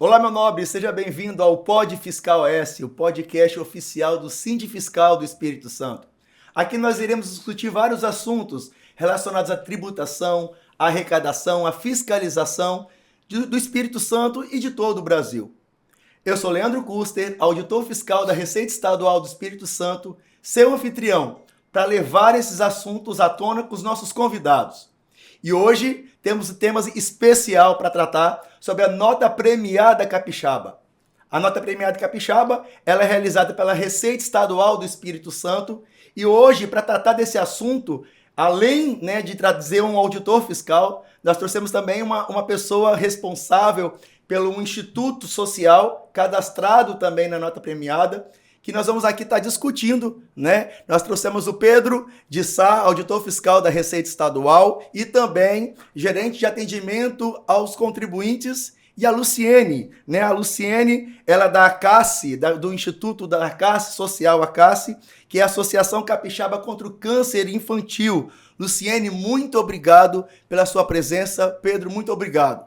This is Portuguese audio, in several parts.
Olá, meu nobre, seja bem-vindo ao Pod Fiscal S, o podcast oficial do Sindifiscal do Espírito Santo. Aqui nós iremos discutir vários assuntos relacionados à tributação, à arrecadação, à fiscalização do Espírito Santo e de todo o Brasil. Eu sou Leandro Custer, auditor fiscal da Receita Estadual do Espírito Santo, seu anfitrião, para levar esses assuntos à tona com os nossos convidados. E hoje temos um tema especial para tratar sobre a nota premiada capixaba. A nota premiada capixaba ela é realizada pela Receita Estadual do Espírito Santo e hoje, para tratar desse assunto, além de trazer um auditor fiscal, nós trouxemos também uma pessoa responsável pelo Instituto Social, cadastrado também na nota premiada, que nós vamos aqui estar discutindo, né? Nós trouxemos o Pedro de Sá, auditor fiscal da Receita Estadual e também gerente de atendimento aos contribuintes, e a Luciene, né? A Luciene, ela é da ACACE, do Instituto da ACACE Social ACACE, que é a Associação Capixaba contra o Câncer Infantil. Luciene, muito obrigado pela sua presença. Pedro, muito obrigado.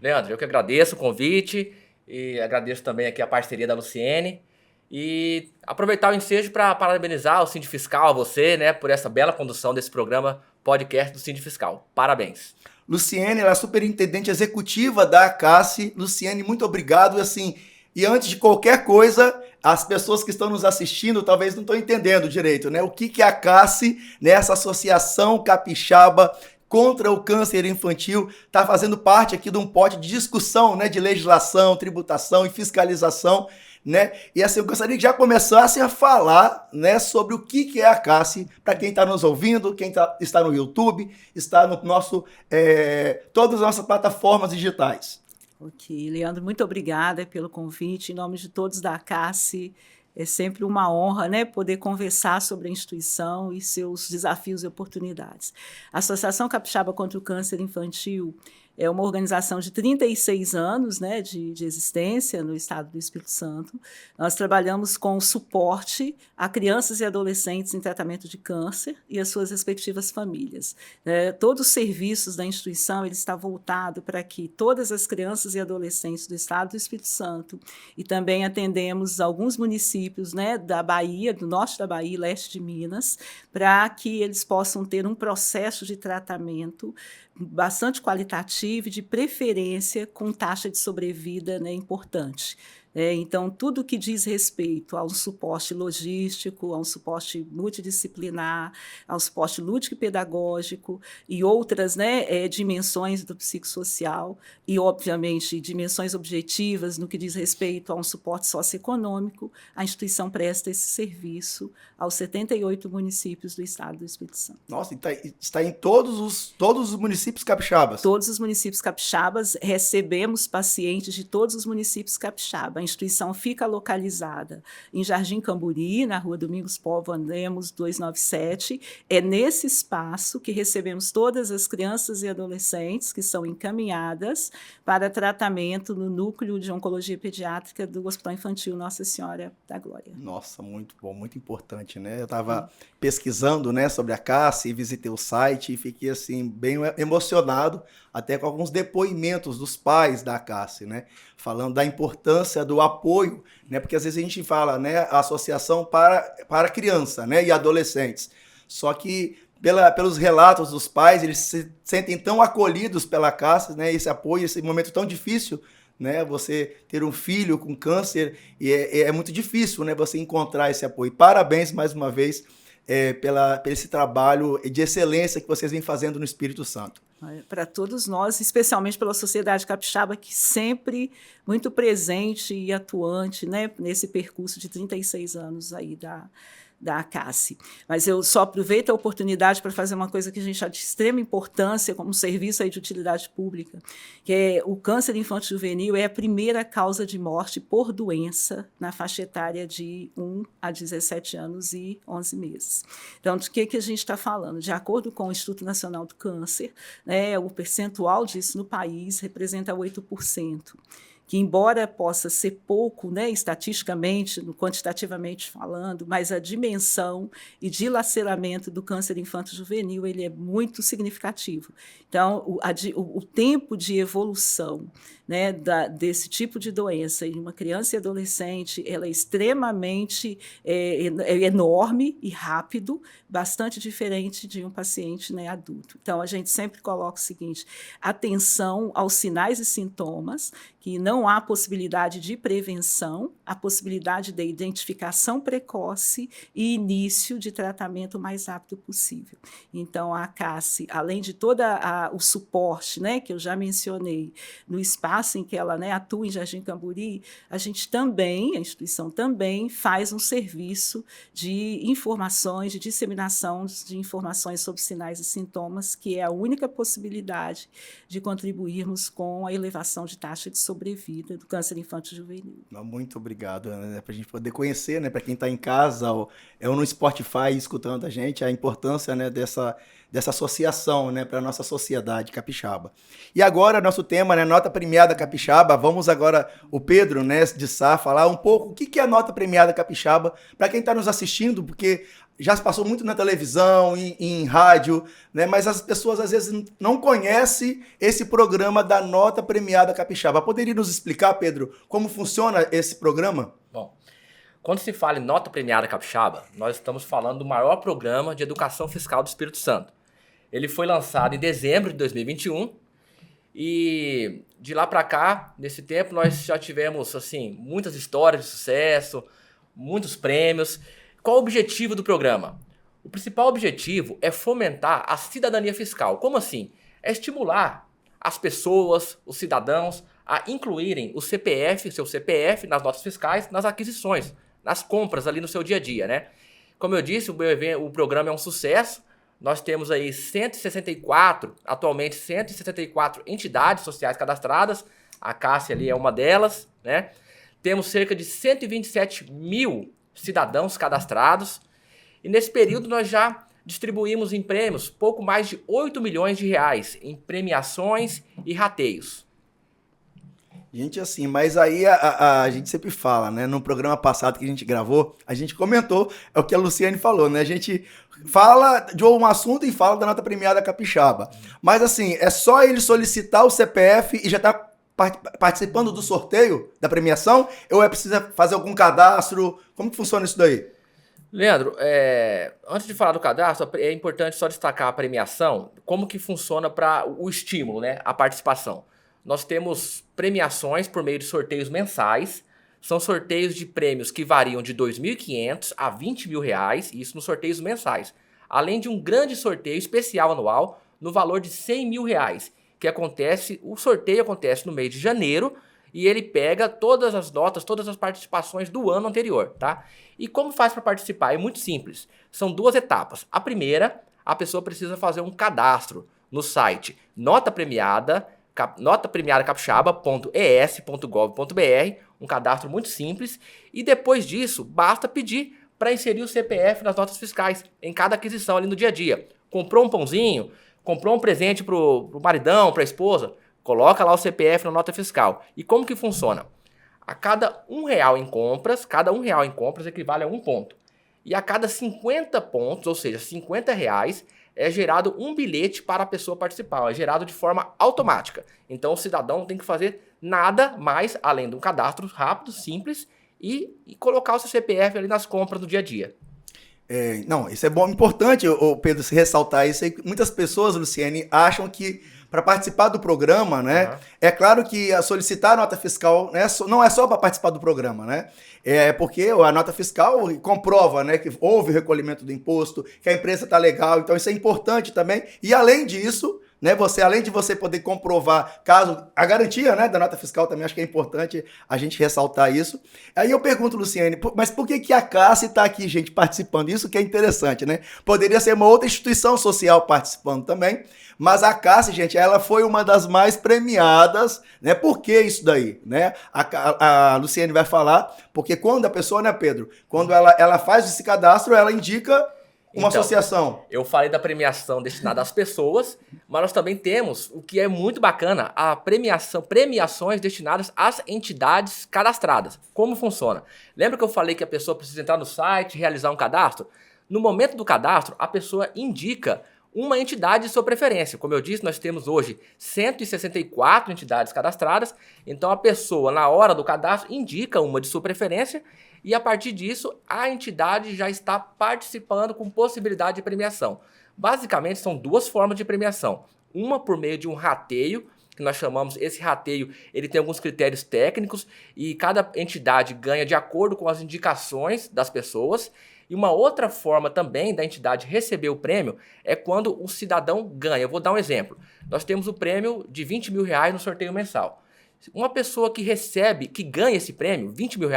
Leandro, eu que agradeço o convite e agradeço também aqui a parceria da Luciene. E aproveitar o ensejo para parabenizar o Sindifiscal, a você, né, por essa bela condução desse programa podcast do Sindifiscal. Parabéns. Luciene, ela é superintendente executiva da ACACE. Luciene, muito obrigado. E antes de qualquer coisa, as pessoas que estão nos assistindo talvez não estão entendendo direito, né? O que é a ACACE, né? Essa Associação Capixaba contra o Câncer Infantil, está fazendo parte aqui de um pote de discussão, né, de legislação, tributação e fiscalização, né? E assim, eu gostaria que já começassem a falar, né, sobre o que é a ACACE, para quem está nos ouvindo, quem está no YouTube, está no nosso, todas as nossas plataformas digitais. Ok, Leandro, muito obrigada pelo convite. Em nome de todos da ACACE, é sempre uma honra, né, poder conversar sobre a instituição e seus desafios e oportunidades. A Associação Capixaba contra o Câncer Infantil é uma organização de 36 anos, né, de existência no estado do Espírito Santo. Nós trabalhamos com suporte a crianças e adolescentes em tratamento de câncer e as suas respectivas famílias. Todos os serviços da instituição ele está voltado para que todas as crianças e adolescentes do estado do Espírito Santo, e também atendemos alguns municípios, né, da Bahia, do norte da Bahia, leste de Minas, para que eles possam ter um processo de tratamento bastante qualitativo e de preferência com taxa de sobrevida, né, importante. Então, tudo que diz respeito a um suporte logístico, a um suporte multidisciplinar, a um suporte lúdico e pedagógico e outras, né, dimensões do psicossocial e, obviamente, dimensões objetivas no que diz respeito a um suporte socioeconômico, a instituição presta esse serviço aos 78 municípios do estado do Espírito Santo. Nossa, está em todos os municípios capixabas? Todos os municípios capixabas, recebemos pacientes de todos os municípios capixabas. A instituição fica localizada em Jardim Camburi, na rua Domingos Povo Lemos 297. É nesse espaço que recebemos todas as crianças e adolescentes que são encaminhadas para tratamento no Núcleo de Oncologia Pediátrica do Hospital Infantil Nossa Senhora da Glória. Nossa, muito bom, muito importante, né? Eu estava pesquisando, né, sobre a CACE e visitei o site e fiquei assim bem emocionado, até com alguns depoimentos dos pais da ACACE, né, falando da importância do apoio, né, porque às vezes a gente fala, né, a associação para criança, né, e adolescentes, só que pelos relatos dos pais, eles se sentem tão acolhidos pela ACACE, né, esse apoio, esse momento tão difícil, né, você ter um filho com câncer, e é muito difícil, né, você encontrar esse apoio. Parabéns mais uma vez por esse trabalho de excelência que vocês vêm fazendo no Espírito Santo. Para todos nós, especialmente pela sociedade capixaba, que sempre muito presente e atuante, né, nesse percurso de 36 anos aí da ACACE. Mas eu só aproveito a oportunidade para fazer uma coisa que a gente acha de extrema importância como serviço aí de utilidade pública, que é o câncer infantil juvenil é a primeira causa de morte por doença na faixa etária de 1 a 17 anos e 11 meses. Então, de que a gente está falando? De acordo com o Instituto Nacional do Câncer, né, o percentual disso no país representa 8%. que embora possa ser pouco, né, estatisticamente, quantitativamente falando, mas a dimensão e dilaceramento do câncer infanto-juvenil ele é muito significativo. Então, o tempo de evolução, né, desse tipo de doença em uma criança e adolescente, ela é extremamente enorme e rápido, bastante diferente de um paciente, né, adulto. Então, a gente sempre coloca o seguinte: atenção aos sinais e sintomas, que não há possibilidade de prevenção, a possibilidade de identificação precoce e início de tratamento o mais rápido possível. Então, a CASSE, além de todo o suporte, né, que eu já mencionei, no espaço em que ela, né, atua em Jardim Camburi, a instituição também faz um serviço de informações, de disseminação de informações sobre sinais e sintomas, que é a única possibilidade de contribuirmos com a elevação de taxa de sobrevida do câncer infanto-juvenil. Muito obrigado, né, para a gente poder conhecer, né, para quem está em casa ou no Spotify escutando a gente, a importância, né, dessa associação, né, para a nossa sociedade capixaba. E agora, nosso tema, né, nota premiada capixaba. Vamos agora, o Pedro, né, de Sá, falar um pouco o que é a nota premiada capixaba, para quem está nos assistindo, porque já se passou muito na televisão, em rádio, né? Mas as pessoas às vezes não conhecem esse programa da Nota Premiada Capixaba. Poderia nos explicar, Pedro, como funciona esse programa? Bom, quando se fala em Nota Premiada Capixaba, nós estamos falando do maior programa de educação fiscal do Espírito Santo. Ele foi lançado em dezembro de 2021 e de lá para cá, nesse tempo, nós já tivemos assim muitas histórias de sucesso, muitos prêmios. Qual o objetivo do programa? O principal objetivo é fomentar a cidadania fiscal. Como assim? É estimular as pessoas, os cidadãos, a incluírem o CPF, seu CPF, nas notas fiscais, nas aquisições, nas compras ali no seu dia a dia, né? Como eu disse, o programa é um sucesso. Nós temos aí atualmente 164 entidades sociais cadastradas. A CASSE ali é uma delas, né? Temos cerca de 127 mil cidadãos cadastrados, e nesse período nós já distribuímos em prêmios pouco mais de 8 milhões de reais em premiações e rateios. Gente, assim, mas aí a gente sempre fala, né? No programa passado que a gente gravou, a gente comentou, é o que a Luciane falou, né? A gente fala de um assunto e fala da nota premiada capixaba. Mas assim, é só ele solicitar o CPF e já tá participando do sorteio da premiação? Ou é preciso fazer algum cadastro? Como que funciona isso daí? Leandro, antes de falar do cadastro, é importante só destacar a premiação, como que funciona para o estímulo, né, a participação. Nós temos premiações por meio de sorteios mensais, são sorteios de prêmios que variam de R$ 2.500 a R$ 20 mil, isso nos sorteios mensais, além de um grande sorteio especial anual no valor de R$ 100 mil, o sorteio acontece no mês de janeiro e ele pega todas as notas, todas as participações do ano anterior, tá? E como faz para participar? É muito simples. São duas etapas. A primeira, a pessoa precisa fazer um cadastro no site notapremiadacapixaba.es.gov.br, um cadastro muito simples, e depois disso, basta pedir para inserir o CPF nas notas fiscais, em cada aquisição ali no dia a dia. Comprou um pãozinho, comprou um presente pro maridão, pra esposa, coloca lá o CPF na nota fiscal. E como que funciona? A cada R$1 em compras, equivale a 1 ponto. E a cada 50 pontos, ou seja, R$50, é gerado um bilhete para a pessoa participar. É gerado de forma automática. Então o cidadão não tem que fazer nada mais, além de um cadastro rápido, simples, e colocar o seu CPF ali nas compras do dia a dia. Não, isso é bom, importante, Pedro, se ressaltar isso aí. Muitas pessoas, Luciane, acham que para participar do programa, né, é claro que solicitar a nota fiscal, né, não é só para participar do programa, né, é porque a nota fiscal comprova, né, que houve o recolhimento do imposto, que a empresa está legal, então isso é importante também. E além disso, né, além de você poder comprovar caso a garantia, né, da nota fiscal também, acho que é importante a gente ressaltar isso. Aí eu pergunto, Luciane, mas por que a CASSE está aqui, gente, participando? Isso que é interessante, né? Poderia ser uma outra instituição social participando também, mas a CASSE, gente, ela foi uma das mais premiadas, né? Por que isso daí, né? A Luciane vai falar, porque quando a pessoa, né, Pedro, quando ela faz esse cadastro, ela indica uma Então, associação? Eu falei da premiação destinada às pessoas, mas nós também temos, o que é muito bacana, premiações destinadas às entidades cadastradas. Como funciona? Lembra que eu falei que a pessoa precisa entrar no site, realizar um cadastro? No momento do cadastro, a pessoa indica uma entidade de sua preferência. Como eu disse, nós temos hoje 164 entidades cadastradas, então a pessoa, na hora do cadastro, indica uma de sua preferência e a partir disso a entidade já está participando com possibilidade de premiação. Basicamente são duas formas de premiação. Uma por meio de um rateio, que nós chamamos, esse rateio, ele tem alguns critérios técnicos e cada entidade ganha de acordo com as indicações das pessoas. E uma outra forma também da entidade receber o prêmio é quando o cidadão ganha. Eu vou dar um exemplo. Nós temos o prêmio de R$20 mil no sorteio mensal. Uma pessoa que ganha esse prêmio, R$20 mil,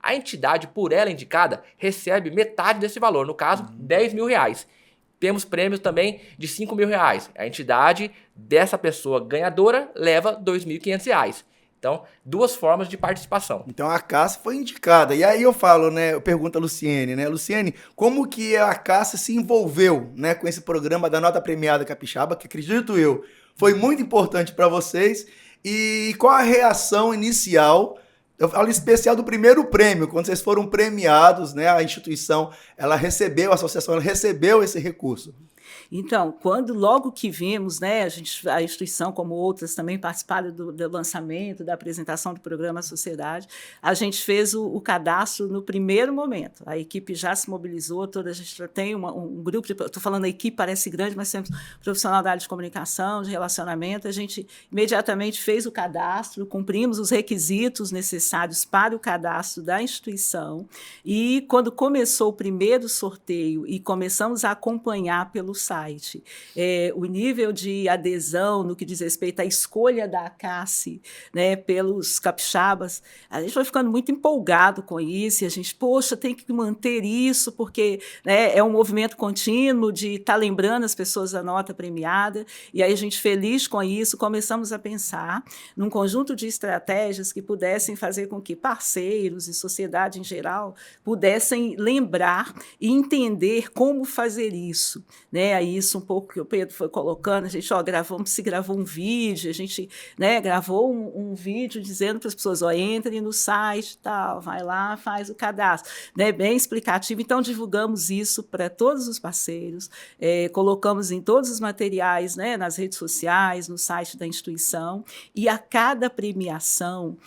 a entidade, por ela indicada, recebe metade desse valor, no caso, R$10 mil. Temos prêmios também de R$5 mil. A entidade dessa pessoa ganhadora leva R$2.500. Então, duas formas de participação. Então a Cássia foi indicada. E aí eu falo, né? Eu pergunto a Luciene, né? Luciene, como que a Cássia se envolveu, né, com esse programa da Nota Premiada Capixaba, que acredito eu, foi muito importante para vocês. E qual a reação inicial? Eu falo em especial do primeiro prêmio, quando vocês foram premiados, né? A instituição, ela recebeu, a associação, ela recebeu esse recurso. Então, logo que vimos, né, a instituição, como outras, também participaram do lançamento, da apresentação do programa à sociedade, a gente fez o cadastro no primeiro momento. A equipe já se mobilizou, a gente já tem um grupo, estou falando a equipe, parece grande, mas temos profissional da área de comunicação, de relacionamento, a gente imediatamente fez o cadastro, cumprimos os requisitos necessários para o cadastro da instituição e quando começou o primeiro sorteio e começamos a acompanhar pelo site, o nível de adesão no que diz respeito à escolha da ACACE, né, pelos capixabas, a gente foi ficando muito empolgado com isso, e a gente, poxa, tem que manter isso, porque, né, é um movimento contínuo de estar lembrando as pessoas da nota premiada, e aí a gente, feliz com isso, começamos a pensar num conjunto de estratégias que pudessem fazer com que parceiros e sociedade em geral pudessem lembrar e entender como fazer isso, né? Aí isso um pouco que o Pedro foi colocando, a gente gravou um vídeo, a gente, né, gravou um vídeo dizendo para as pessoas, entrem no site, tal, vai lá, faz o cadastro, né, bem explicativo. Então divulgamos isso para todos os parceiros, colocamos em todos os materiais, né, nas redes sociais, no site da instituição, e a cada premiação,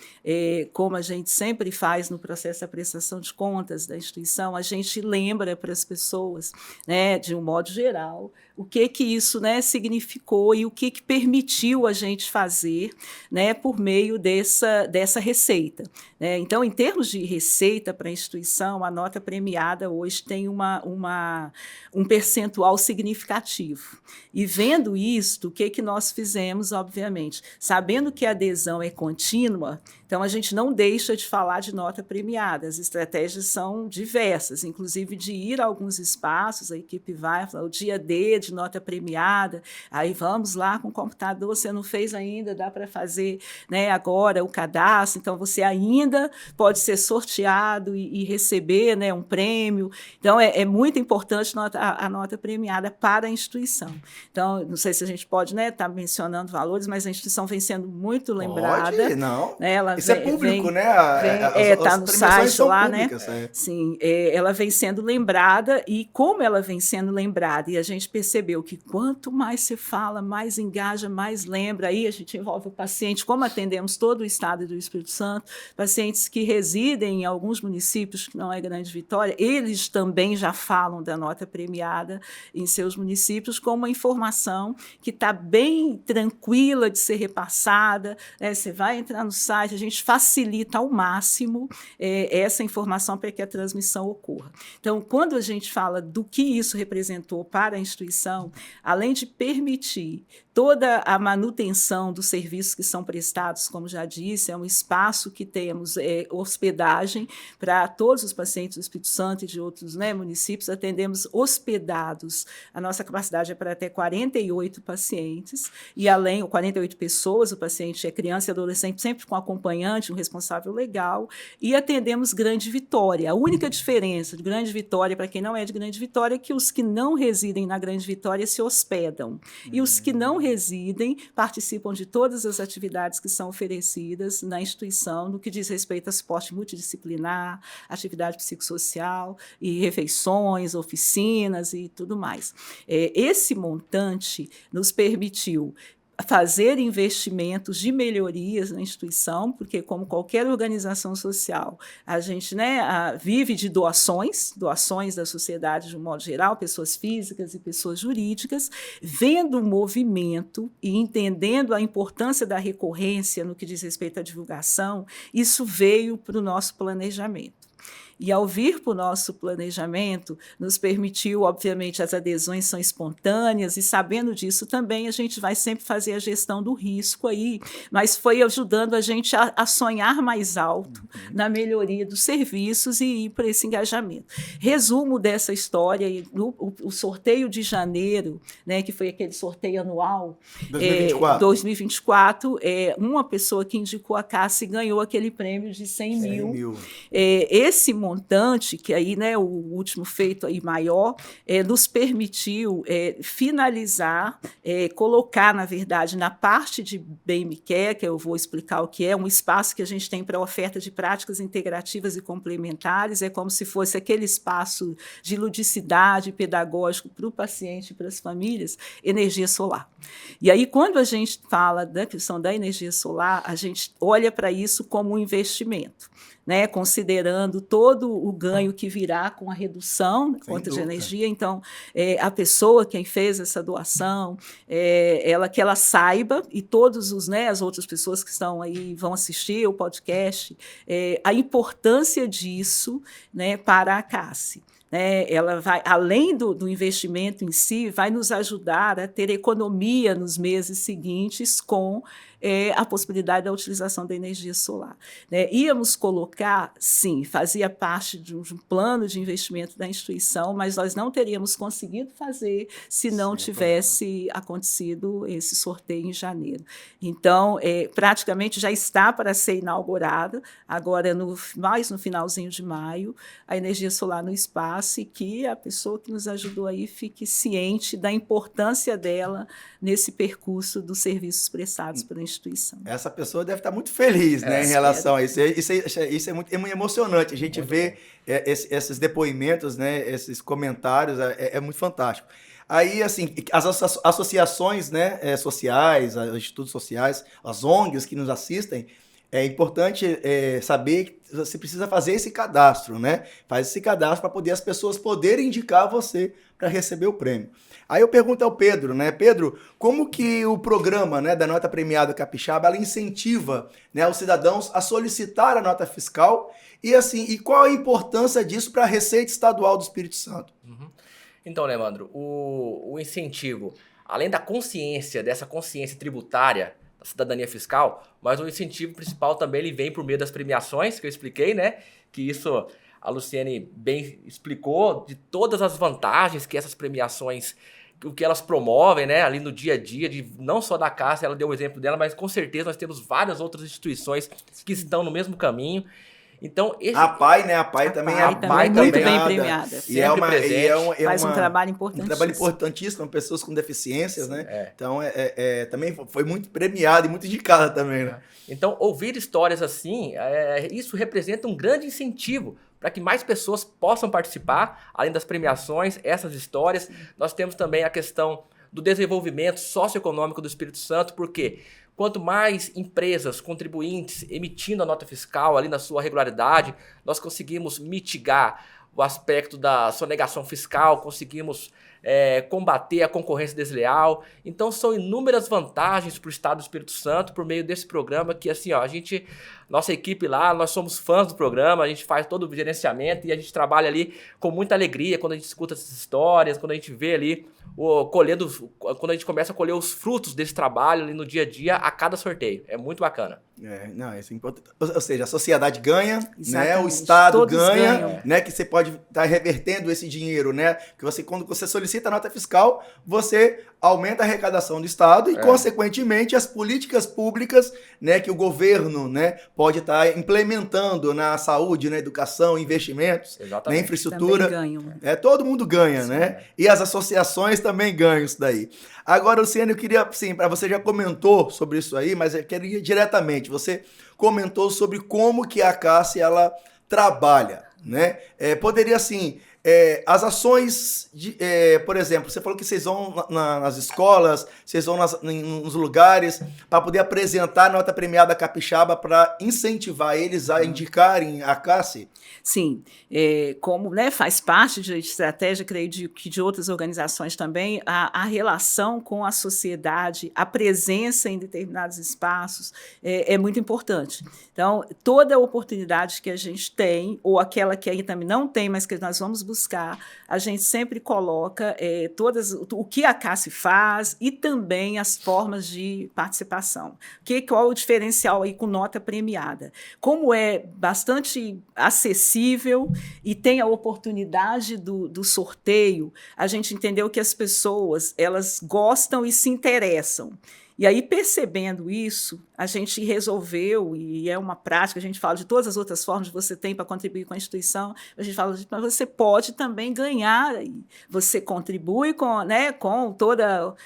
como a gente sempre faz no processo da prestação de contas da instituição, a gente lembra para as pessoas, né, de um modo geral, o que isso, né, significou e o que permitiu a gente fazer, né, por meio dessa receita, né? Então, em termos de receita para a instituição, a nota premiada hoje tem um percentual significativo. E vendo isto, o que nós fizemos, obviamente? Sabendo que a adesão é contínua, então a gente não deixa de falar de nota premiada. As estratégias são diversas, inclusive de ir a alguns espaços, a equipe vai falar o dia D de nota premiada, aí vamos lá com o computador, você não fez ainda, dá para fazer, né, agora o cadastro, então você ainda pode ser sorteado e receber, né, um prêmio. Então é muito importante a nota premiada para a instituição. Então, não sei se a gente pode, né, estar mencionando valores, mas a instituição vem sendo muito lembrada. Pode, não. Né, ela isso é público, né? Está no site lá, públicas, né? Sim, ela vem sendo lembrada, e como ela vem sendo lembrada, e a gente percebeu que quanto mais se fala, mais engaja, mais lembra, aí a gente envolve o paciente, como atendemos todo o estado do Espírito Santo, pacientes que residem em alguns municípios, que não é Grande Vitória, eles também já falam da nota premiada em seus municípios, com uma informação que está bem tranquila de ser repassada, né? Você vai entrar no site, a gente facilita ao máximo essa informação para que a transmissão ocorra. Então, quando a gente fala do que isso representou para a instituição, além de permitir toda a manutenção dos serviços que são prestados, como já disse, é um espaço que temos hospedagem para todos os pacientes do Espírito Santo e de outros, né, municípios, atendemos hospedados. A nossa capacidade é para até 48 pacientes, e além, 48 pessoas, o paciente é criança e adolescente, sempre com acompanhante, um responsável legal, e atendemos Grande Vitória. A única diferença de Grande Vitória, para quem não é de Grande Vitória, é que os que não residem na Grande Vitória se hospedam, e os que não residem participam de todas as atividades que são oferecidas na instituição, no que diz respeito a suporte multidisciplinar, atividade psicossocial, e refeições, oficinas e tudo mais. Esse montante nos permitiu fazer investimentos de melhorias na instituição, porque, como qualquer organização social, a gente, né, vive de doações da sociedade de um modo geral, pessoas físicas e pessoas jurídicas, vendo o movimento e entendendo a importância da recorrência no que diz respeito à divulgação, isso veio para o nosso planejamento. E, ao vir para o nosso planejamento, nos permitiu, obviamente, as adesões são espontâneas, e, sabendo disso também, a gente vai sempre fazer a gestão do risco aí, mas foi ajudando a gente a sonhar mais alto na melhoria dos serviços e ir para esse engajamento. Resumo dessa história, o sorteio de janeiro, né, que foi aquele sorteio anual, 2024, uma pessoa que indicou a Cassi ganhou aquele prêmio de 100 mil. Esse montante, que aí, né, o último feito aí maior, nos permitiu finalizar, colocar, na verdade, na parte de Bem Me Quer, que eu vou explicar o que é, um espaço que a gente tem para oferta de práticas integrativas e complementares, é como se fosse aquele espaço de ludicidade pedagógico para o paciente e para as famílias, energia solar. E aí, quando a gente fala da questão da energia solar, a gente olha para isso como um investimento, né, considerando todo o ganho que virá com a redução da conta de energia. Então, a pessoa, quem fez essa doação, que ela saiba, e todos os, né, as outras pessoas que estão aí, vão assistir o podcast, a importância disso, né, para a Cassi. Ela vai, além do investimento em si, vai nos ajudar a ter economia nos meses seguintes com a possibilidade da utilização da energia solar. Íamos colocar, sim, fazia parte de um plano de investimento da instituição, mas nós não teríamos conseguido fazer se não tivesse acontecido esse sorteio em janeiro. Então, praticamente já está para ser inaugurada, agora mais no finalzinho de maio, a energia solar no espaço, e que a pessoa que nos ajudou aí fique ciente da importância dela nesse percurso dos serviços prestados pela instituição. Essa pessoa deve estar muito feliz, né, em relação a isso. Isso é muito emocionante. A gente vê esses depoimentos, né, esses comentários, é muito fantástico. Aí, assim, as associações, né, sociais, os institutos sociais, as ONGs que nos assistem, é importante saber que você precisa fazer esse cadastro, né? Faz esse cadastro para poder as pessoas poderem indicar você para receber o prêmio. Aí eu pergunto ao Pedro, né? Pedro, como que o programa, né, da Nota Premiada Capixaba, ela incentiva, né, os cidadãos a solicitar a nota fiscal e, assim, e qual a importância disso para a Receita Estadual do Espírito Santo? Então, Leandro, o incentivo, além da consciência, dessa consciência tributária, da cidadania fiscal, mas o incentivo principal também ele vem por meio das premiações, que eu expliquei, né? Que isso a Luciene bem explicou, de todas as vantagens que essas premiações, o que elas promovem, né? Ali no dia a dia, não só da Cássia, ela deu o exemplo dela, mas com certeza nós temos várias outras instituições que estão no mesmo caminho. Então, a PAI, né? A PAI também é muito bem premiada. E faz um trabalho importantíssimo. Um trabalho importantíssimo, pessoas com deficiências, né? Então, também foi muito premiada e muito indicada também, né? Então, ouvir histórias assim, isso representa um grande incentivo para que mais pessoas possam participar, além das premiações, essas histórias. Nós temos também a questão do desenvolvimento socioeconômico do Espírito Santo, porque quanto mais empresas, contribuintes emitindo a nota fiscal ali na sua regularidade, nós conseguimos mitigar o aspecto da sonegação fiscal, conseguimos combater a concorrência desleal. Então são inúmeras vantagens para o Estado do Espírito Santo por meio desse programa que, assim, ó, nossa equipe lá, nós somos fãs do programa, a gente faz todo o gerenciamento e a gente trabalha ali com muita alegria quando a gente escuta essas histórias, quando a gente vê ali quando a gente começa a colher os frutos desse trabalho ali no dia a dia, a cada sorteio. É muito bacana. Não, isso é importante. Ou seja, a sociedade ganha, né? O Exatamente. Estado Todos ganha, ganham. né? Que você pode estar revertendo esse dinheiro, né? Que você, quando você solicita a nota fiscal, você aumenta a arrecadação do Estado e, consequentemente, as políticas públicas, né? Que o governo, né? Pode estar implementando na saúde, na educação, investimentos, na Exatamente. infraestrutura. Também ganham. Todo mundo ganha, Sim, né? E as associações também ganham isso daí. Agora, Luciano, eu queria, sim, para você já comentou sobre isso aí, mas eu queria ir diretamente. Você comentou sobre como que a CACI, ela trabalha, né? Poderia, assim, as ações, por exemplo, você falou que vocês vão nas escolas, vocês vão nos lugares para poder apresentar a nota premiada capixaba para incentivar eles a indicarem a CACI? Sim, como, né, faz parte de estratégia, creio que de outras organizações também, a relação com a sociedade, a presença em determinados espaços é muito importante. Então, toda oportunidade que a gente tem, ou aquela que aí também não tem, mas que nós vamos buscar, a gente sempre coloca o que a CACI faz e também as formas de participação. Qual é o diferencial aí com nota premiada? Como é bastante acessível e tem a oportunidade do sorteio, a gente entendeu que as pessoas, elas gostam e se interessam. E aí, percebendo isso, a gente resolveu, e é uma prática, a gente fala de todas as outras formas que você tem para contribuir com a instituição, a gente fala, mas você pode também ganhar, você contribui com todo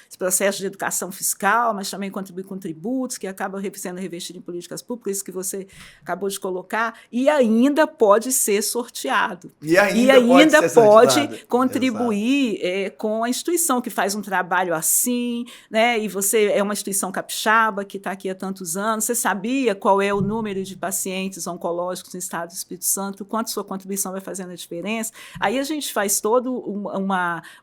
esse processo de educação fiscal, mas também contribui com tributos, que acabam sendo revestidos em políticas públicas, isso que você acabou de colocar, e ainda pode ser sorteado. E ainda pode contribuir com a instituição, que faz um trabalho assim, né? E você é uma instituição capixaba que está aqui há tantos anos. Você sabia qual é o número de pacientes oncológicos no estado do Espírito Santo, quanto sua contribuição vai fazendo a diferença? Aí a gente faz todo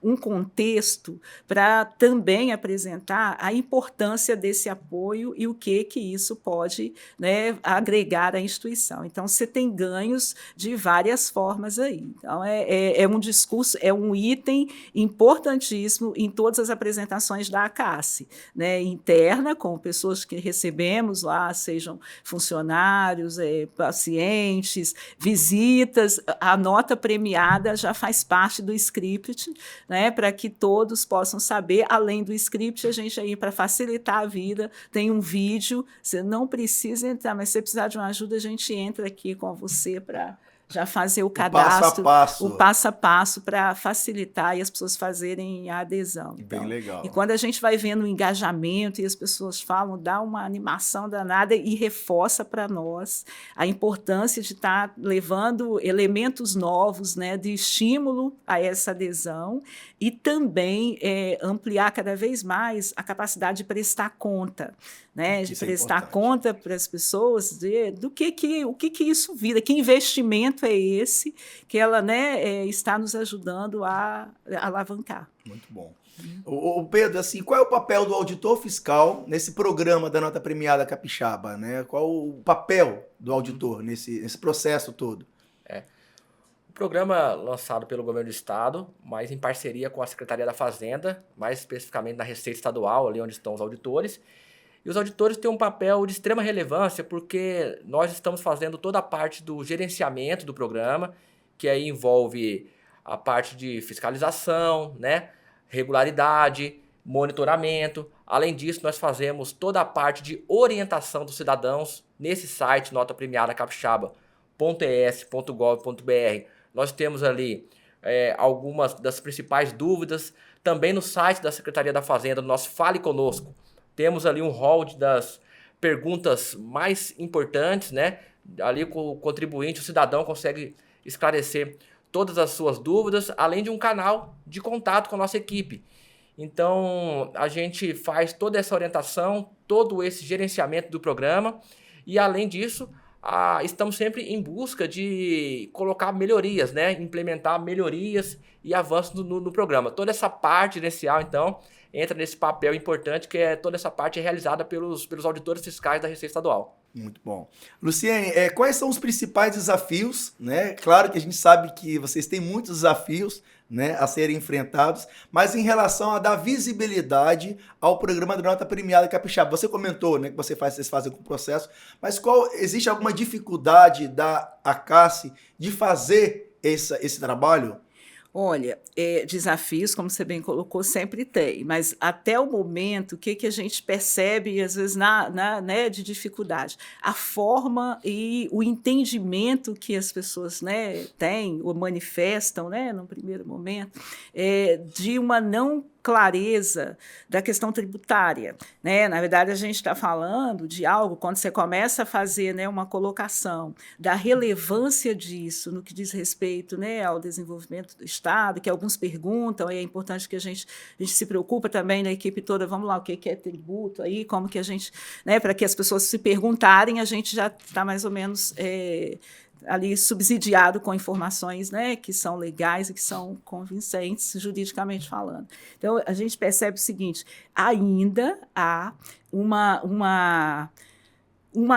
um contexto para também apresentar a importância desse apoio e o que isso pode, né, agregar à instituição. Então, você tem ganhos de várias formas aí. Então, é um discurso, é um item importantíssimo em todas as apresentações da CACI, né, interna, com pessoas que recebemos lá, sejam funcionários, pacientes, visitas. A nota premiada já faz parte do script, né, para que todos possam saber. Além do script, a gente aí, para facilitar a vida, tem um vídeo. Você não precisa entrar, mas se você precisar de uma ajuda, a gente entra aqui com você para já fazer o cadastro, o passo a passo para facilitar e as pessoas fazerem a adesão. Bem legal. E quando a gente vai vendo o engajamento e as pessoas falam, dá uma animação danada e reforça para nós a importância de estar levando elementos novos, né, de estímulo a essa adesão e também ampliar cada vez mais a capacidade de prestar conta, né, de prestar conta para as pessoas do que isso vira, que investimento é esse que ela, né, está nos ajudando a alavancar. Muito bom. O Pedro, assim, qual é o papel do auditor fiscal nesse programa da nota premiada capixaba, né? Qual o papel do auditor nesse processo todo? O programa lançado pelo governo do estado, mas em parceria com a Secretaria da Fazenda, mais especificamente na Receita Estadual, ali onde estão os auditores. E os auditores têm um papel de extrema relevância porque nós estamos fazendo toda a parte do gerenciamento do programa, que aí envolve a parte de fiscalização, né, regularidade, monitoramento. Além disso, nós fazemos toda a parte de orientação dos cidadãos nesse site notapremiadacapixaba.es.gov.br. Nós temos ali algumas das principais dúvidas. Também no site da Secretaria da Fazenda, no nosso Fale Conosco, temos ali um hall das perguntas mais importantes, né? Ali o contribuinte, o cidadão consegue esclarecer todas as suas dúvidas, além de um canal de contato com a nossa equipe. Então, a gente faz toda essa orientação, todo esse gerenciamento do programa e, além disso, estamos sempre em busca de colocar melhorias, né? Implementar melhorias e avanços no programa. Toda essa parte inicial, então, entra nesse papel importante que toda essa parte é realizada pelos auditores fiscais da Receita Estadual. Muito bom. Luciene, quais são os principais desafios, né? Claro que a gente sabe que vocês têm muitos desafios, né, a serem enfrentados, mas em relação a dar visibilidade ao programa de nota premiada capixaba. Você comentou, né, que vocês fazem com o processo, mas existe alguma dificuldade da ACACE de fazer esse trabalho? Olha, desafios, como você bem colocou, sempre tem, mas até o momento, o que a gente percebe, às vezes, né, de dificuldade? A forma e o entendimento que as pessoas, né, têm ou manifestam, né, no primeiro momento, de uma não clareza da questão tributária, né? Na verdade, a gente está falando de algo, quando você começa a fazer, né, uma colocação da relevância disso no que diz respeito, né, ao desenvolvimento do Estado, que alguns perguntam, e é importante que a gente se preocupa também na equipe toda, vamos lá, o que é tributo aí, como que a gente, né, para que as pessoas se perguntarem, a gente já está mais ou menos ali subsidiado com informações, né, que são legais e que são convincentes, juridicamente falando. Então, a gente percebe o seguinte, ainda há uma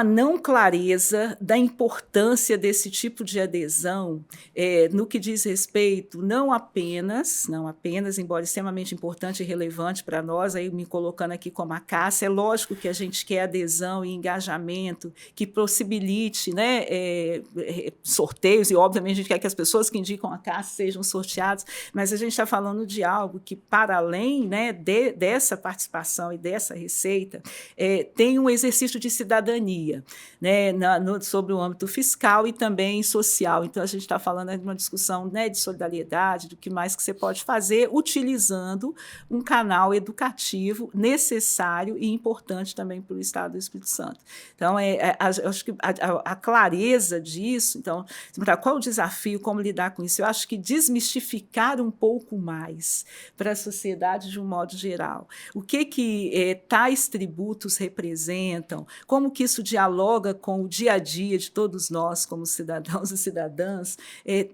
não clareza da importância desse tipo de adesão no que diz respeito não apenas, embora extremamente importante e relevante para nós, aí me colocando aqui como a ACACE, é lógico que a gente quer adesão e engajamento que possibilite, né, sorteios, e obviamente a gente quer que as pessoas que indicam a ACACE sejam sorteadas, mas a gente está falando de algo que, para além, né, dessa participação e dessa receita, tem um exercício de cidadania, né, sobre o âmbito fiscal e também social. Então, a gente está falando de uma discussão, né, de solidariedade, do que mais que você pode fazer, utilizando um canal educativo necessário e importante também para o Estado do Espírito Santo. Então, eu acho que a clareza disso, então, qual é o desafio, como lidar com isso? Eu acho que desmistificar um pouco mais para a sociedade de um modo geral. O que tais tributos representam, como que isso dialoga com o dia a dia de todos nós, como cidadãos e cidadãs,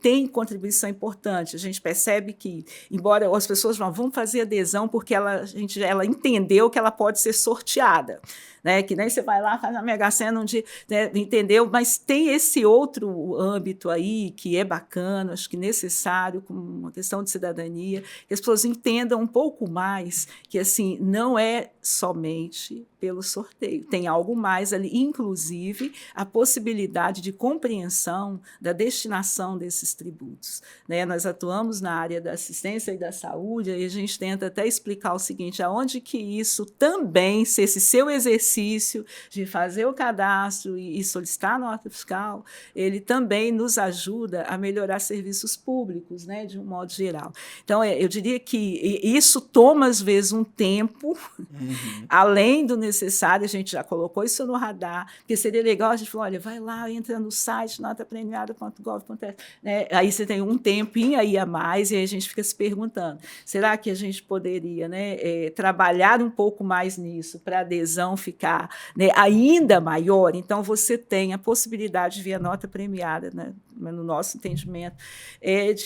tem contribuição importante. A gente percebe que, embora as pessoas vão fazer adesão porque ela entendeu que ela pode ser sorteada, né? Que nem você vai lá, faz a Mega Sena um dia, né? Entendeu? Mas tem esse outro âmbito aí que é bacana, acho que necessário, como uma questão de cidadania, que as pessoas entendam um pouco mais que, assim, não é somente pelo sorteio, tem algo mais ali, inclusive a possibilidade de compreensão da destinação desses tributos, né? Nós atuamos na área da assistência e da saúde, e a gente tenta até explicar o seguinte, aonde que isso também, se esse seu exercício de fazer o cadastro e solicitar a nota fiscal, ele também nos ajuda a melhorar serviços públicos, né, de um modo geral. Então, eu diria que isso toma, às vezes, um tempo, além do necessário, a gente já colocou isso no radar, porque seria legal a gente falar, olha, vai lá, entra no site notapremiada.gov.br, né? Aí você tem um tempinho aí a mais, e aí a gente fica se perguntando, será que a gente poderia, né, trabalhar um pouco mais nisso, para a adesão ficar, né, ainda maior? Então, você tem a possibilidade, via nota premiada, né, no nosso entendimento,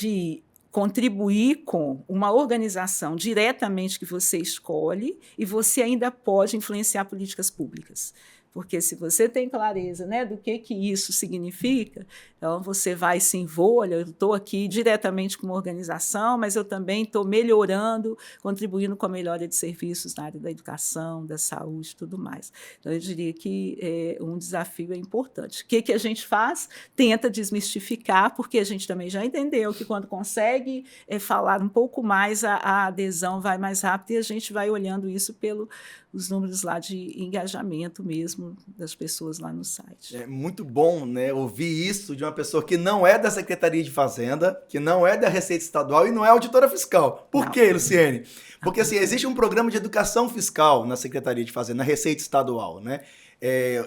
de contribuir com uma organização diretamente que você escolhe, e você ainda pode influenciar políticas públicas. Porque se você tem clareza, né, do que isso significa, então você vai se envolver, eu estou aqui diretamente com uma organização, mas eu também estou melhorando, contribuindo com a melhora de serviços na área da educação, da saúde e tudo mais. Então, eu diria que um desafio é importante. O que a gente faz? Tenta desmistificar, porque a gente também já entendeu que quando consegue falar um pouco mais, a adesão vai mais rápido, e a gente vai olhando isso pelos números lá de engajamento mesmo das pessoas lá no site. É muito bom, né, ouvir isso de uma pessoa que não é da Secretaria de Fazenda, que não é da Receita Estadual e não é auditora fiscal. Por quê, Luciene? Porque assim, existe um programa de educação fiscal na Secretaria de Fazenda, na Receita Estadual, né?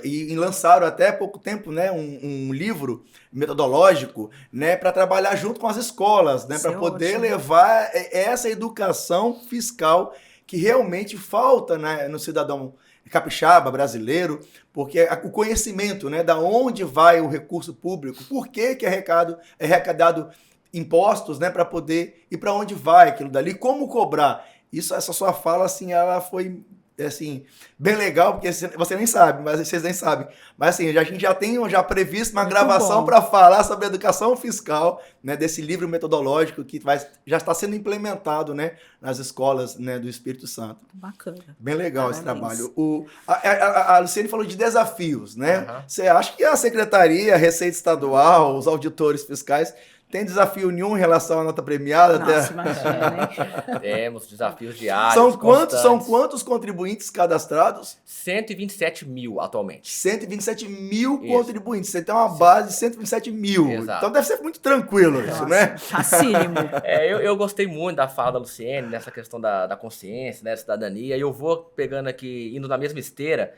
E lançaram até há pouco tempo, né, um livro metodológico, né, para trabalhar junto com as escolas, né, para poder levar essa educação fiscal que realmente falta, né, no cidadão capixaba, brasileiro, porque o conhecimento, né, da onde vai o recurso público, por que é arrecadado impostos, né, para poder ir para onde vai aquilo dali, como cobrar. Essa sua fala, assim, ela foi assim, bem legal, porque você nem sabe, mas vocês nem sabem. Mas assim, a gente já tem previsto uma Muito gravação bom. para falar sobre educação fiscal, né, desse livro metodológico que já está sendo implementado, né, nas escolas, né, do Espírito Santo. Bacana. Bem legal esse Parabéns. trabalho. A Luciene falou de desafios, né? Aham. Você acha que a Secretaria, a Receita Estadual, os auditores fiscais tem desafio nenhum em relação à nota premiada? Nossa, imagina, né? Temos desafios diários, São constantes. quantos contribuintes cadastrados? 127 mil atualmente. 127 mil Isso. contribuintes. Você tem uma base de 127 mil. Exato. Então deve ser muito tranquilo isso, Nossa, né? facílimo. Eu gostei muito da fala da Luciene, nessa questão da consciência, né, da cidadania, e eu vou pegando aqui, indo na mesma esteira.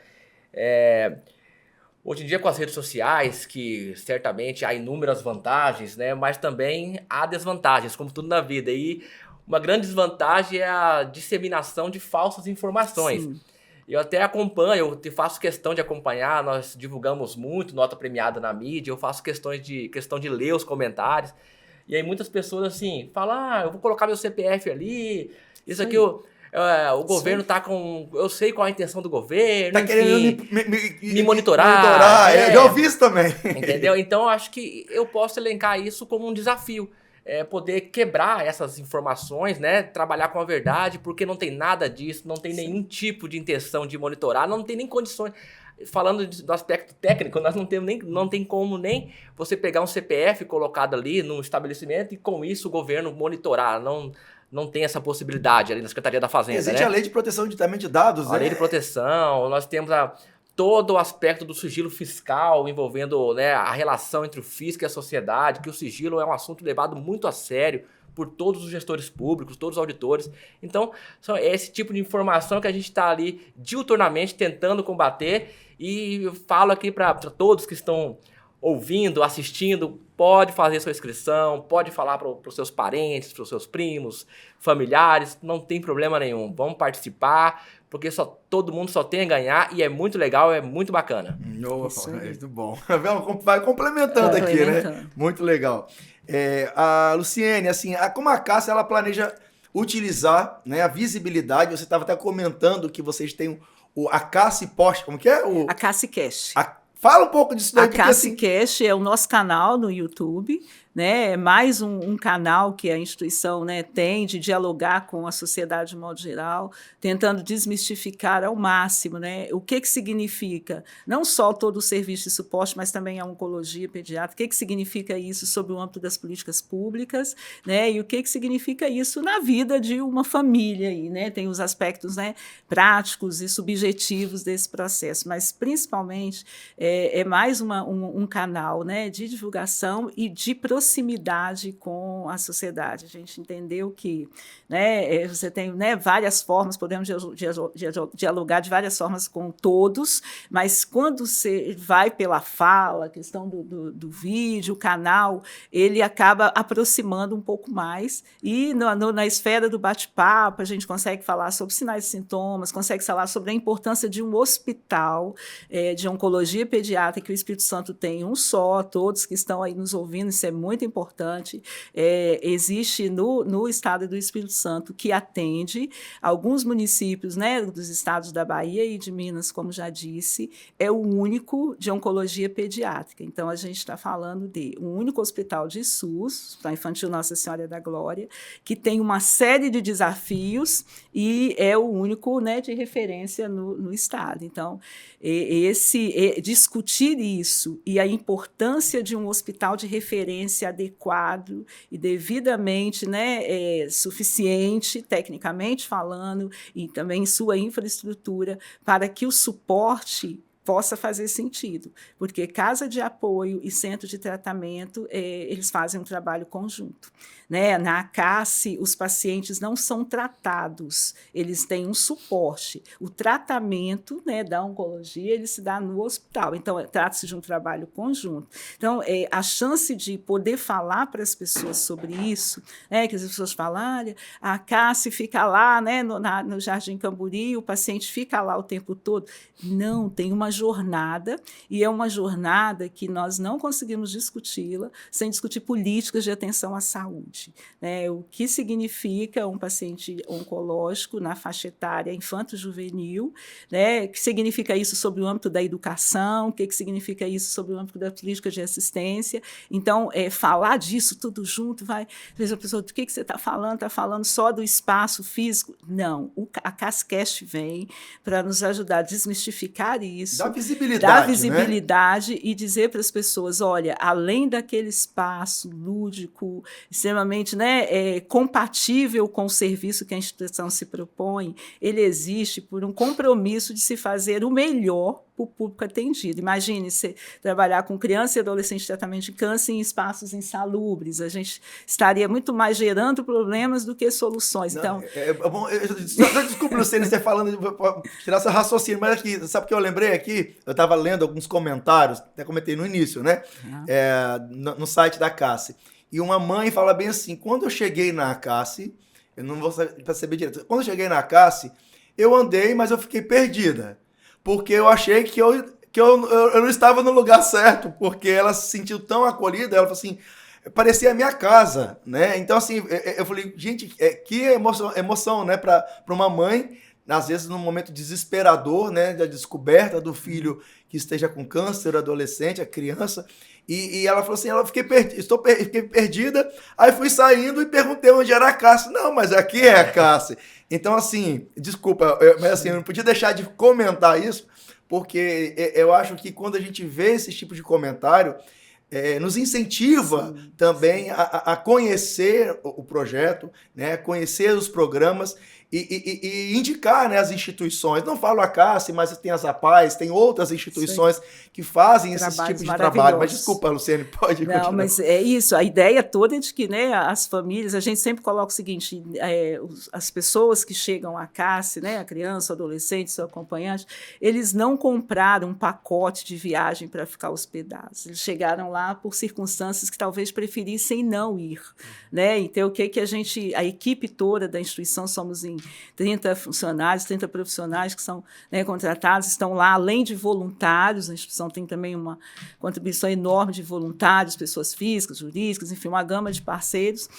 Hoje em dia, com as redes sociais, que certamente há inúmeras vantagens, né, mas também há desvantagens, como tudo na vida. E uma grande desvantagem é a disseminação de falsas informações. Sim. Eu até acompanho, eu faço questão de acompanhar, nós divulgamos muito nota premiada na mídia, eu faço questão de ler os comentários. E aí muitas pessoas assim, falam, eu vou colocar meu CPF ali, isso aqui o governo tá com... Eu sei qual é a intenção do governo, Tá enfim, querendo me monitorar. Eu já ouvi isso também. Entendeu? Então eu acho que eu posso elencar isso como um desafio. Poder quebrar essas informações, né? Trabalhar com a verdade, porque não tem nada disso, não tem nenhum tipo de intenção de monitorar, não tem nem condições. Falando do aspecto técnico, nós não tem como nem você pegar um CPF colocado ali num estabelecimento e com isso o governo monitorar. Não tem essa possibilidade ali na Secretaria da Fazenda. Existe né? a lei de proteção de dados, A né? lei de proteção, nós temos todo o aspecto do sigilo fiscal envolvendo, né, a relação entre o fisco e a sociedade, que o sigilo é um assunto levado muito a sério por todos os gestores públicos, todos os auditores. Então, é esse tipo de informação que a gente está ali diuturnamente tentando combater, e eu falo aqui para todos que estão ouvindo, assistindo, pode fazer sua inscrição, pode falar para os seus parentes, para os seus primos, familiares, não tem problema nenhum. Vamos participar, porque todo mundo só tem a ganhar e é muito legal, é muito bacana. Muito bom. Vai complementando aqui, né? Muito legal. A Luciene, assim, como a Cássia, ela planeja utilizar, né, a visibilidade, você estava até comentando que vocês têm a Cassi Post, como que é? A Cassi Cash. Fala um pouco disso daí. A Cassi Cash é o nosso canal no YouTube, né? É mais um canal que a instituição, né, tem de dialogar com a sociedade de modo geral, tentando desmistificar ao máximo, né, o que significa não só todo o serviço de suporte, mas também a oncologia pediátrica, o que significa isso sob o âmbito das políticas públicas, né, e o que significa isso na vida de uma família aí, né? Tem os aspectos, né, práticos e subjetivos desse processo, mas principalmente é mais um canal, né, de divulgação e de proximidade com a sociedade. A gente entendeu que, né, você tem, né, várias formas, podemos dialogar de várias formas com todos, mas quando você vai pela fala, a questão do vídeo, o canal, ele acaba aproximando um pouco mais, e na esfera do bate-papo a gente consegue falar sobre sinais e sintomas, consegue falar sobre a importância de um hospital de oncologia pediátrica, que o Espírito Santo tem um só, todos que estão aí nos ouvindo, isso é muito importante. Existe no estado do Espírito Santo, que atende alguns municípios, né, dos estados da Bahia e de Minas, como já disse, é o único de oncologia pediátrica. Então, a gente está falando de um único hospital de SUS, para Infantil Nossa Senhora da Glória, que tem uma série de desafios e é o único, né, de referência no estado. Então, discutir isso e a importância de um hospital de referência adequado e devidamente, né, suficiente, tecnicamente falando, e também em sua infraestrutura, para que o suporte possa fazer sentido, porque casa de apoio e centro de tratamento, eles fazem um trabalho conjunto. Né? Na ACACE, os pacientes não são tratados, eles têm um suporte. O tratamento, né, da oncologia, ele se dá no hospital, então trata-se de um trabalho conjunto. Então, a chance de poder falar para as pessoas sobre isso, né, que as pessoas falam, a ACACE fica lá, né, no Jardim Camburi, o paciente fica lá o tempo todo. Não, tem uma jornada, e é uma jornada que nós não conseguimos discuti-la sem discutir políticas de atenção à saúde, né? O que significa um paciente oncológico na faixa etária infanto-juvenil, né? O que significa isso sobre o âmbito da educação, o que significa isso sobre o âmbito da política de assistência. Então, falar disso tudo junto vai... Às vezes a pessoa, do que você está falando? Está falando só do espaço físico? Não, a CASCast vem para nos ajudar a desmistificar isso, dar visibilidade, né? E dizer para as pessoas, olha, além daquele espaço lúdico, extremamente, né, compatível com o serviço que a instituição se propõe, ele existe por um compromisso de se fazer o melhor para o público atendido. Imagine você trabalhar com criança e adolescente em tratamento de câncer em espaços insalubres. A gente estaria muito mais gerando problemas do que soluções. Então, bom, desculpa, Luciene, você falando, tirar seu raciocínio, mas aqui, sabe o que eu lembrei aqui? Eu estava lendo alguns comentários, até comentei no início, né? No site da CASSE. E uma mãe fala bem assim, quando eu cheguei na CASSE, eu não vou perceber direito, quando eu cheguei na CASSE, eu andei, mas eu fiquei perdida. Porque eu achei que eu não estava no lugar certo, porque ela se sentiu tão acolhida, ela falou assim, parecia a minha casa, né? Então, assim, eu falei, gente, que emoção, né, para uma mãe, às vezes num momento desesperador, né, da descoberta do filho que esteja com câncer, adolescente, a criança, e ela falou assim, fiquei perdida, aí fui saindo e perguntei onde era a Cássia. Não, mas aqui é a Cássia. Então, assim, desculpa, mas assim, eu não podia deixar de comentar isso, porque eu acho que quando a gente vê esse tipo de comentário, nos incentiva também a conhecer o projeto, né, conhecer os programas e indicar, né, as instituições. Não falo a CASSE, mas tem as APAES, tem outras instituições que fazem esse tipo de trabalho. Mas desculpa, Luciene, pode continuar. Não, mas é isso. A ideia toda é de que, né, as famílias, a gente sempre coloca o seguinte, as pessoas que chegam à CASSE, né, a criança, o adolescente, seu acompanhante, eles não compraram um pacote de viagem para ficar hospedados. Eles chegaram lá por circunstâncias que talvez preferissem não ir, né? Então, o que a equipe toda da instituição, somos em 30 funcionários, 30 profissionais que são, né, contratados, estão lá, além de voluntários, a instituição tem também uma contribuição enorme de voluntários, pessoas físicas, jurídicas, enfim, uma gama de parceiros.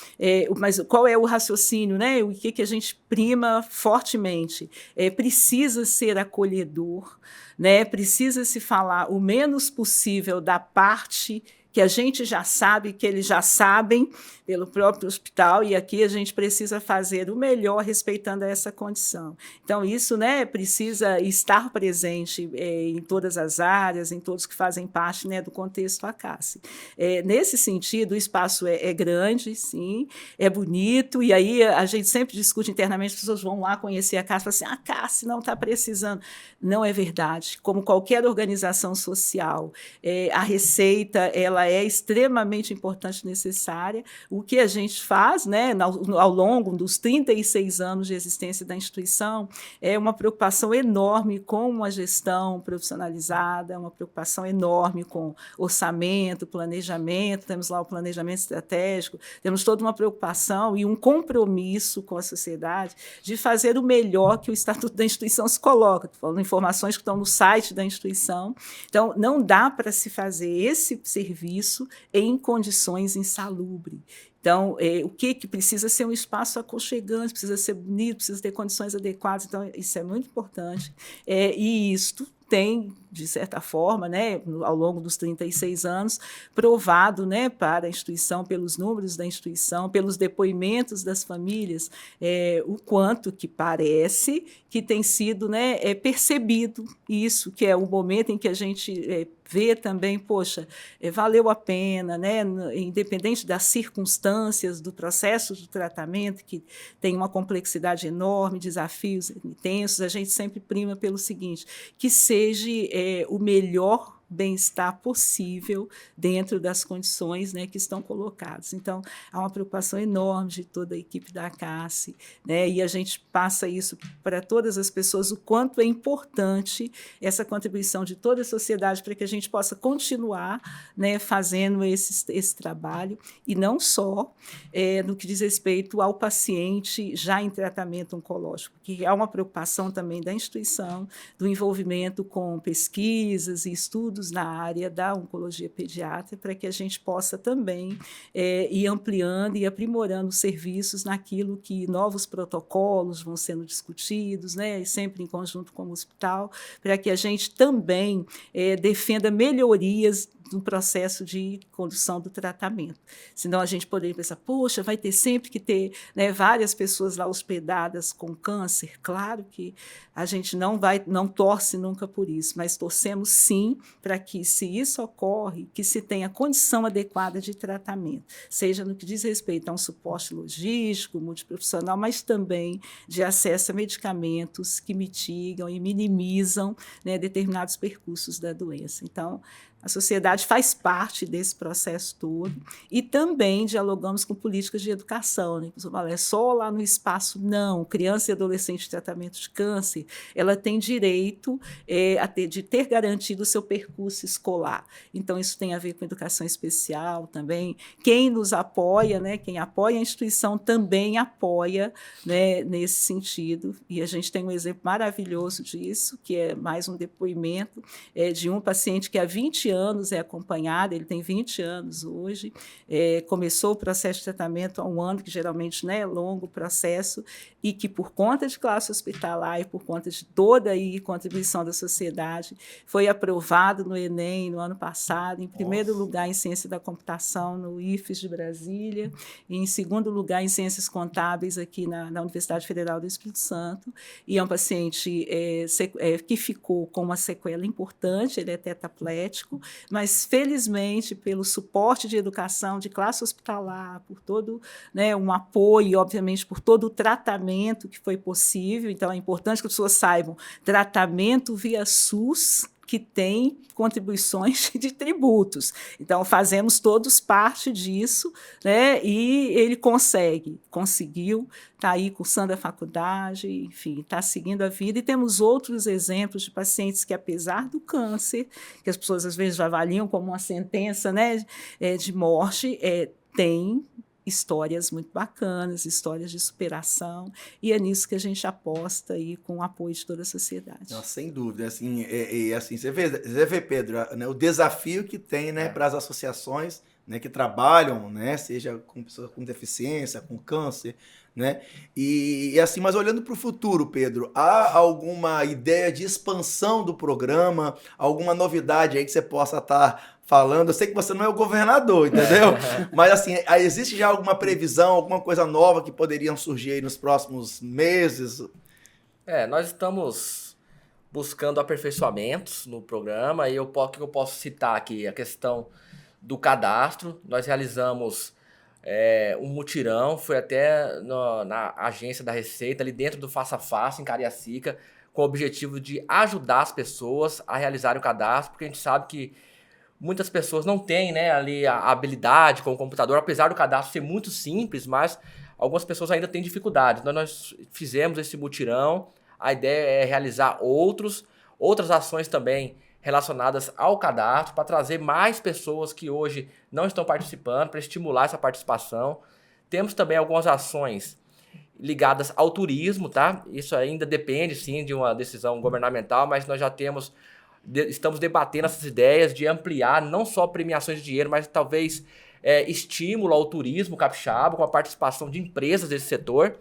Mas qual é o raciocínio, né? O que a gente prima fortemente? Precisa ser acolhedor, né? Precisa se falar o menos possível da parte que a gente já sabe, que eles já sabem pelo próprio hospital, e aqui a gente precisa fazer o melhor respeitando essa condição. Então, isso, né, precisa estar presente em todas as áreas, em todos que fazem parte, né, do contexto ACASSE. Nesse sentido, o espaço é grande, sim, é bonito, e aí a gente sempre discute internamente, as pessoas vão lá conhecer a CASSE e falam assim, a CASSE não está precisando. Não é verdade. Como qualquer organização social, a receita, ela é extremamente importante e necessária. O que a gente faz, né, ao longo dos 36 anos de existência da instituição é uma preocupação enorme com uma gestão profissionalizada, uma preocupação enorme com orçamento, planejamento, temos lá o planejamento estratégico, temos toda uma preocupação e um compromisso com a sociedade de fazer o melhor que o Estatuto da Instituição se coloca. Estou falando informações que estão no site da instituição. Então, não dá para se fazer esse serviço em condições insalubres. Então, o que precisa ser um espaço aconchegante, precisa ser bonito, precisa ter condições adequadas. Então, isso é muito importante. E isto tem, de certa forma, né, ao longo dos 36 anos, provado, né, para a instituição, pelos números da instituição, pelos depoimentos das famílias, o quanto que parece que tem sido, né, percebido isso, que é o momento em que a gente vê também, poxa, valeu a pena, né, independente das circunstâncias do processo de tratamento, que tem uma complexidade enorme, desafios intensos, a gente sempre prima pelo seguinte, que seja o melhor bem-estar possível dentro das condições, né, que estão colocadas. Então, há uma preocupação enorme de toda a equipe da CASSE, né, e a gente passa isso para todas as pessoas, o quanto é importante essa contribuição de toda a sociedade para que a gente possa continuar, né, fazendo esse trabalho, e não só no que diz respeito ao paciente já em tratamento oncológico, que há uma preocupação também da instituição, do envolvimento com pesquisas e estudos na área da oncologia pediátrica, para que a gente possa também ir ampliando e aprimorando os serviços naquilo que novos protocolos vão sendo discutidos, né, sempre em conjunto com o hospital, para que a gente também defenda melhorias no processo de condução do tratamento. Senão a gente poderia pensar, poxa, vai ter sempre que ter, né, várias pessoas lá hospedadas com câncer. Claro que a gente não torce nunca por isso, mas torcemos sim para que, se isso ocorre, que se tenha condição adequada de tratamento, seja no que diz respeito a um suporte logístico, multiprofissional, mas também de acesso a medicamentos que mitigam e minimizam, né, determinados percursos da doença. Então, a sociedade faz parte desse processo todo e também dialogamos com políticas de educação. Né? É só lá no espaço, não. Criança e adolescente em tratamento de câncer, ela tem direito de ter garantido o seu percurso escolar. Então, isso tem a ver com educação especial também. Quem nos apoia, né? Quem apoia a instituição também apoia, né, nesse sentido. E a gente tem um exemplo maravilhoso disso, que é mais um depoimento de um paciente que há 20 anos é acompanhado, ele tem 20 anos hoje, começou o processo de tratamento há um ano, que geralmente, né, é longo o processo, e que por conta de classe hospitalar e por conta de toda a contribuição da sociedade, foi aprovado no Enem no ano passado, em primeiro lugar em ciência da computação no IFES de Brasília, e em segundo lugar em ciências contábeis aqui na Universidade Federal do Espírito Santo, e é um paciente que ficou com uma sequela importante, ele é tetraplégico, mas, felizmente, pelo suporte de educação de classe hospitalar, por todo, né, um apoio, e, obviamente, por todo o tratamento que foi possível. Então, é importante que as pessoas saibam, tratamento via SUS, que tem contribuições de tributos. Então, fazemos todos parte disso, né? E ele conseguiu, está aí cursando a faculdade, enfim, está seguindo a vida. E temos outros exemplos de pacientes que, apesar do câncer, que as pessoas às vezes já avaliam como uma sentença, né, de morte, têm histórias muito bacanas, histórias de superação, e é nisso que a gente aposta aí, com o apoio de toda a sociedade. Nossa, sem dúvida, assim, assim, você vê, Pedro, né, o desafio que tem, né, para as associações, né, que trabalham, né, seja com pessoas com deficiência, com câncer, né, e assim, mas olhando para o futuro, Pedro, há alguma ideia de expansão do programa, alguma novidade aí que você possa estar falando? Eu sei que você não é o governador, entendeu? Mas assim, existe já alguma previsão, alguma coisa nova que poderiam surgir aí nos próximos meses? Nós estamos buscando aperfeiçoamentos no programa, e o que eu posso citar aqui? A questão do cadastro. Nós realizamos um mutirão, foi até na agência da Receita, ali dentro do Faça Fácil, em Cariacica, com o objetivo de ajudar as pessoas a realizarem o cadastro, porque a gente sabe que muitas pessoas não têm, né, ali a habilidade com o computador, apesar do cadastro ser muito simples, mas algumas pessoas ainda têm dificuldade. Então, nós fizemos esse mutirão. A ideia é realizar outras ações também relacionadas ao cadastro, para trazer mais pessoas que hoje não estão participando, para estimular essa participação. Temos também algumas ações ligadas ao turismo, tá? Isso ainda depende, sim, de uma decisão governamental, mas nós já estamos debatendo essas ideias de ampliar não só premiações de dinheiro, mas talvez estímulo ao turismo capixaba, com a participação de empresas desse setor.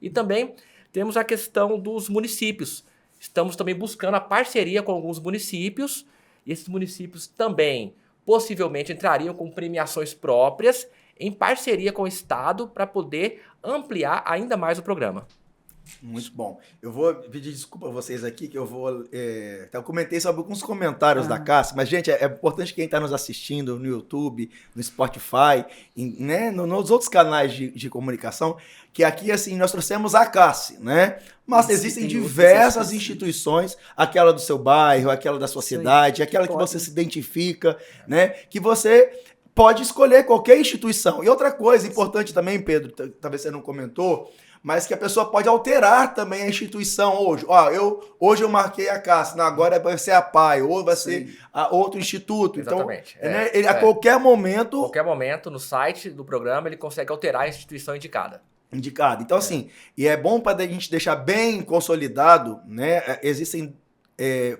E também temos a questão dos municípios. Estamos também buscando a parceria com alguns municípios, e esses municípios também possivelmente entrariam com premiações próprias em parceria com o Estado, para poder ampliar ainda mais o programa. Muito bom. Eu vou pedir desculpa a vocês aqui, que eu vou... eu comentei sobre alguns comentários da Cássia, mas, gente, é importante quem está nos assistindo no YouTube, no Spotify, né, nos outros canais de comunicação, que aqui, assim, nós trouxemos a Cássia, né? Mas existem diversas instituições, aquela do seu bairro, aquela da sua cidade, aquela que você se identifica, né? Que você pode escolher qualquer instituição. E outra coisa importante também, Pedro, talvez você não comentou, mas que a pessoa pode alterar também a instituição hoje. Hoje eu marquei a Cássia, agora vai ser a PAI, ou vai ser outro instituto. Exatamente. Então, a qualquer momento... qualquer momento, no site do programa, ele consegue alterar a instituição indicada. Então, assim, e é bom para a gente deixar bem consolidado, né? Existem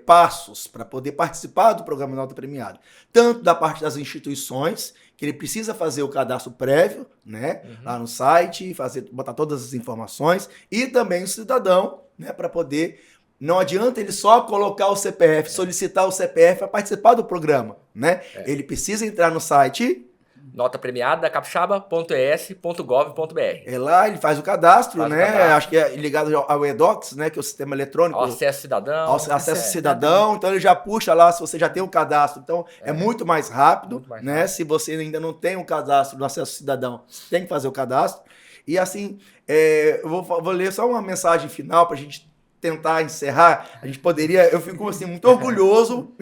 passos para poder participar do programa Nota Premiada. Tanto da parte das instituições, que ele precisa fazer o cadastro prévio, né? Lá no site, botar todas as informações, e também o cidadão, né? Para poder... Não adianta ele só colocar o CPF, solicitar o CPF para participar do programa, né? Ele precisa entrar no site... Nota premiada, capixaba.es.gov.br. Lá ele faz o cadastro, né? Acho que é ligado ao EDOCS, né? Que é o sistema eletrônico. Ao acesso cidadão. Acesso cidadão. Então ele já puxa lá se você já tem o cadastro. Então é muito mais rápido, né? Se você ainda não tem o cadastro do acesso cidadão, você tem que fazer o cadastro. E assim, eu vou ler só uma mensagem final para a gente tentar encerrar. A gente poderia... Eu fico assim, muito orgulhoso.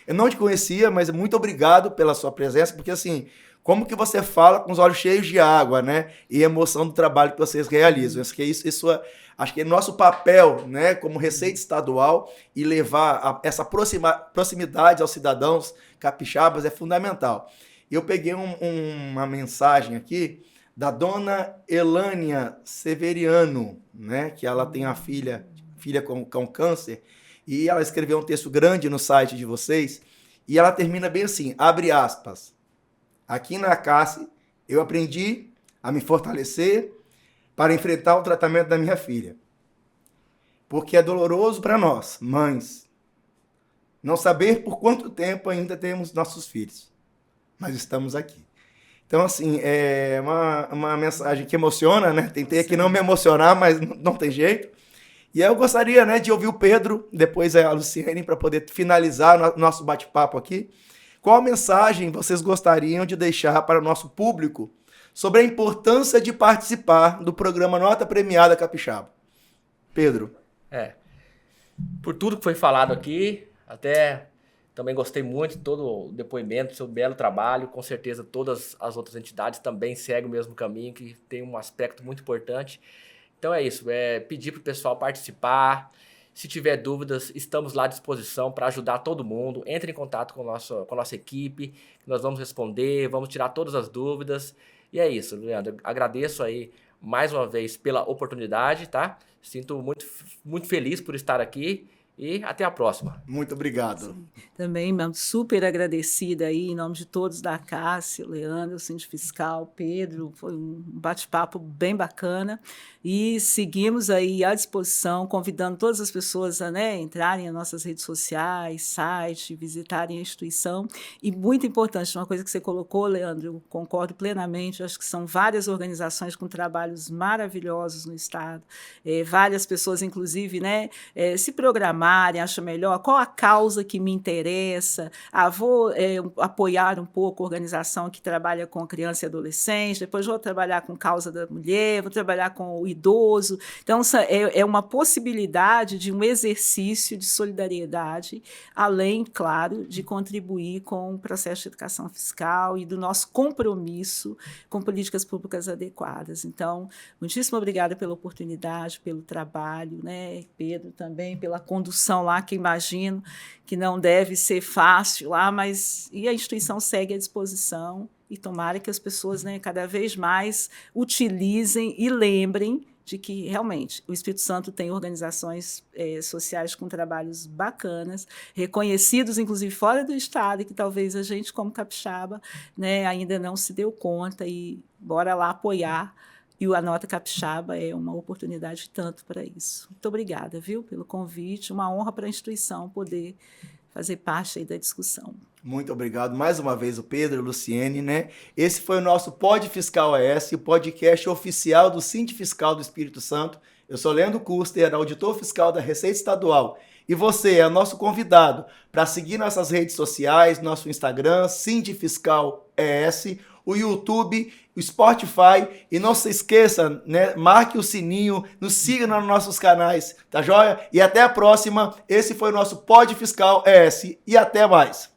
Eu não te conhecia, mas muito obrigado pela sua presença, porque assim... Como que você fala com os olhos cheios de água, né? E emoção do trabalho que vocês realizam. Acho que acho que é nosso papel, né, como Receita Estadual, e levar essa proximidade aos cidadãos capixabas é fundamental. Eu peguei uma mensagem aqui da dona Elânia Severiano, né? Que ela tem a filha com câncer, e ela escreveu um texto grande no site de vocês, e ela termina bem assim, abre aspas. Aqui na Cássia, eu aprendi a me fortalecer para enfrentar o tratamento da minha filha. Porque é doloroso para nós, mães, não saber por quanto tempo ainda temos nossos filhos. Mas estamos aqui. Então, assim, é uma mensagem que emociona, né? Tentei aqui não me emocionar, mas não tem jeito. E aí eu gostaria, né, de ouvir o Pedro, depois a Luciene, para poder finalizar nosso bate-papo aqui. Qual mensagem vocês gostariam de deixar para o nosso público sobre a importância de participar do programa Nota Premiada Capixaba? Pedro. Por tudo que foi falado aqui, até também gostei muito de todo o depoimento, do seu belo trabalho. Com certeza todas as outras entidades também seguem o mesmo caminho, que tem um aspecto muito importante. Então é isso, pedir para o pessoal participar. Se tiver dúvidas, estamos lá à disposição para ajudar todo mundo. Entre em contato com a nossa equipe, que nós vamos responder, vamos tirar todas as dúvidas. E é isso, Leandro. Agradeço aí mais uma vez pela oportunidade, tá? Sinto muito, muito feliz por estar aqui. E até a próxima. Muito obrigado. Sim. Também super agradecida aí, em nome de todos da Cássia, Leandro, o Síndico Fiscal, Pedro, foi um bate-papo bem bacana. E seguimos aí à disposição, convidando todas as pessoas a entrarem nas nossas redes sociais, site, visitarem a instituição. E muito importante, uma coisa que você colocou, Leandro, eu concordo plenamente, acho que são várias organizações com trabalhos maravilhosos no Estado, várias pessoas, inclusive, se programarem, acho melhor, qual a causa que me interessa, vou apoiar um pouco a organização que trabalha com criança e adolescente, depois vou trabalhar com causa da mulher, vou trabalhar com o idoso. Então, é uma possibilidade de um exercício de solidariedade, além, claro, de contribuir com o processo de educação fiscal e do nosso compromisso com políticas públicas adequadas. Então, muitíssimo obrigada pela oportunidade, pelo trabalho, Pedro também, pela condução lá, que imagino que não deve ser fácil lá, mas a instituição segue à disposição e tomara que as pessoas cada vez mais utilizem e lembrem de que, realmente, o Espírito Santo tem organizações sociais com trabalhos bacanas, reconhecidos, inclusive, fora do Estado, e que talvez a gente, como capixaba, ainda não se deu conta, e bora lá apoiar. E a Nota Capixaba é uma oportunidade tanto para isso. Muito obrigada, viu, pelo convite. Uma honra para a instituição poder fazer parte aí da discussão. Muito obrigado mais uma vez, o Pedro, a Luciene, Esse foi o nosso Pod Fiscal ES, o podcast oficial do Síndico Fiscal do Espírito Santo. Eu sou Leandro Custer, auditor fiscal da Receita Estadual. E você é nosso convidado para seguir nossas redes sociais, nosso Instagram, Sindifiscal ES, o YouTube, o Spotify. E não se esqueça, né? Marque o sininho, nos siga nos nossos canais, tá joia? E até a próxima. Esse foi o nosso Pod Fiscal ES. E até mais.